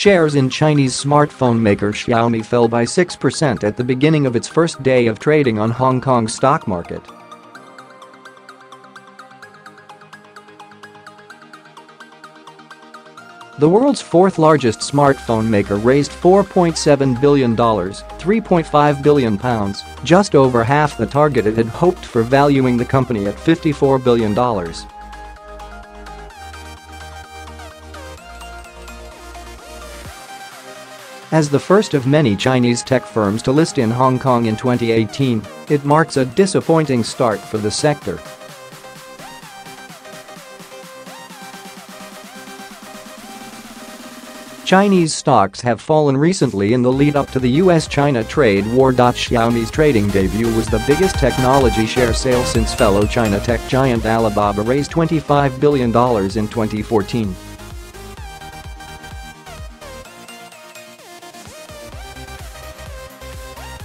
Shares in Chinese smartphone maker Xiaomi fell by 6% at the beginning of its first day of trading on Hong Kong's stock market. The world's fourth-largest smartphone maker raised $4.7 billion, £3.5 billion, just over half the target it had hoped for, valuing the company at $54 billion. As the first of many Chinese tech firms to list in Hong Kong in 2018, it marks a disappointing start for the sector. Chinese stocks have fallen recently in the lead-up to the US-China trade war. Xiaomi's trading debut was the biggest technology share sale since fellow China tech giant Alibaba raised $25 billion in 2014.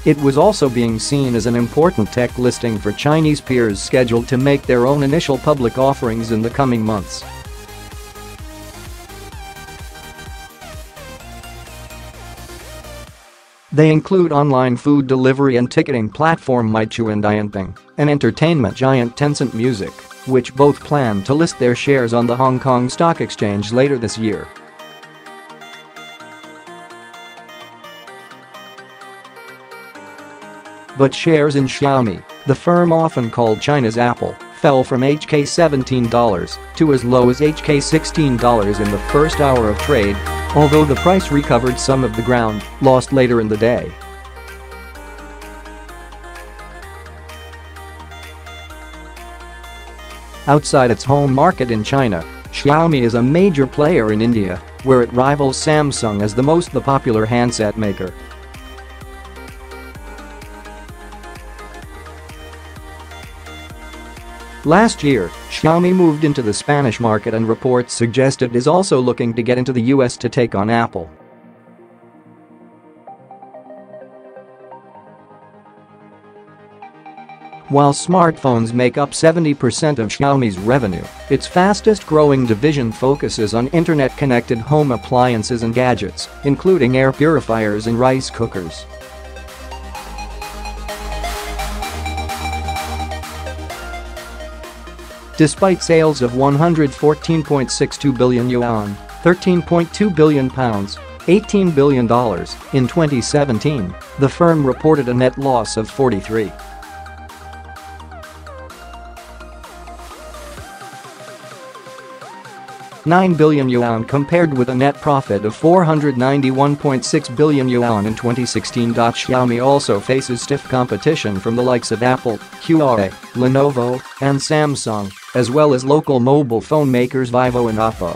It was also being seen as an important tech listing for Chinese peers scheduled to make their own initial public offerings in the coming months. They include online food delivery and ticketing platform Meituan Dianping and entertainment giant Tencent Music, which both plan to list their shares on the Hong Kong Stock Exchange later this year. But shares in Xiaomi, the firm often called China's Apple, fell from HK$17 to as low as HK$16 in the first hour of trade, although the price recovered some of the ground lost later in the day. Outside its home market in China, Xiaomi is a major player in India, where it rivals Samsung as the most popular handset maker. Last year, Xiaomi moved into the Spanish market, and reports suggest it is also looking to get into the US to take on Apple. While smartphones make up 70% of Xiaomi's revenue, its fastest-growing division focuses on internet-connected home appliances and gadgets, including air purifiers and rice cookers. Despite sales of 114.62 billion yuan, £13.2 billion, $18 billion in 2017, the firm reported a net loss of 43.9 billion yuan compared with a net profit of 491.6 billion yuan in 2016. Xiaomi also faces stiff competition from the likes of Apple, Huawei, Lenovo, and Samsung, as well as local mobile phone makers Vivo and Oppo.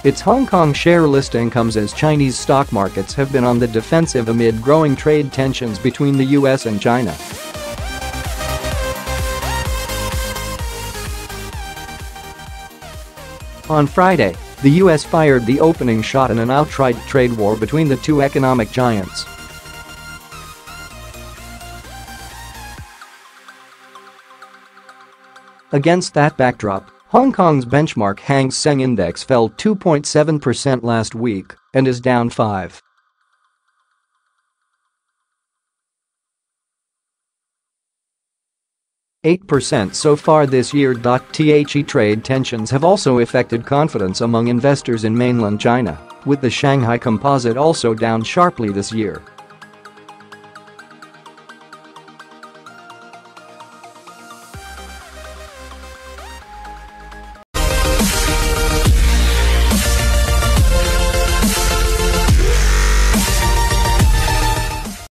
Its Hong Kong share listing comes as Chinese stock markets have been on the defensive amid growing trade tensions between the US and China. On Friday, the US fired the opening shot in an outright trade war between the two economic giants. Against that backdrop, Hong Kong's benchmark Hang Seng index fell 2.7% last week and is down 5.8% so far this year. The trade tensions have also affected confidence among investors in mainland China, with the Shanghai Composite also down sharply this year.